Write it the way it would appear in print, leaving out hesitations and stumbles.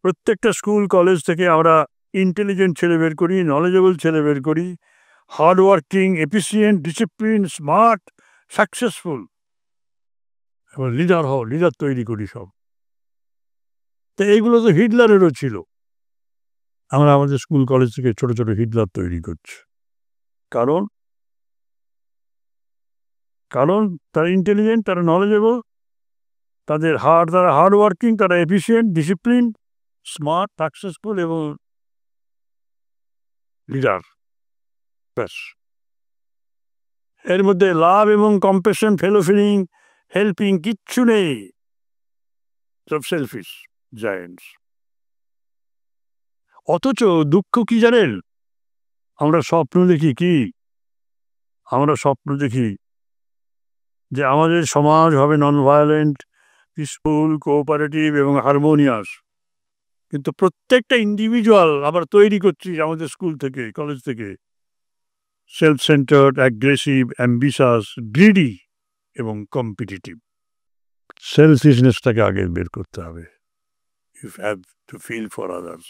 প্রত্যেকটা school college থেকে আমরা ইন্টেলিজেন্ট ছেলে বের করি, নলেজেবল ছেলে বের করি, hard working, efficient, discipline, smart, successful এবং লিডার তৈরি করি সব। তো এইগুলো তো হিটলারেরও ছিল। আমরা আমাদের স্কুল কলেজ থেকে ছোট ছোট হিটলার তৈরি করছি। কারণ কারণ তারা ইন্টেলিজেন্ট, তারা নলেজেবল, তারা হার্ড ওয়ার্কিং, তারা এফিসিয়েন্ট, ডিসিপ্লিন, স্মার্ট, সাকসেসফুল এবং লিডার। ব্যাস। এর মধ্যে লাভ এবং কম্প্যাশন, ফেলো ফিলিং, হেল্পিং কিচ্ছু নেই। সব সেলফিশ জায়েন্টস। অথচ দুঃখ কি জানেন? আমরা স্বপ্ন দেখি যে আমাদের সমাজ হবে নন ভায়োলেন্ট, পিসফুল, কোঅপারেটিভ এবং হারমোনিয়াস। কিন্তু প্রত্যেকটা ইন্ডিভিজুয়াল আবার তৈরি করছি আমাদের স্কুল থেকে, কলেজ থেকে self centred, aggressive, ambitious, greedy এবং কম্পিটিটিভ। সেলফিশনেসটাকে আগে বের করতে হবে। You have to feel for others.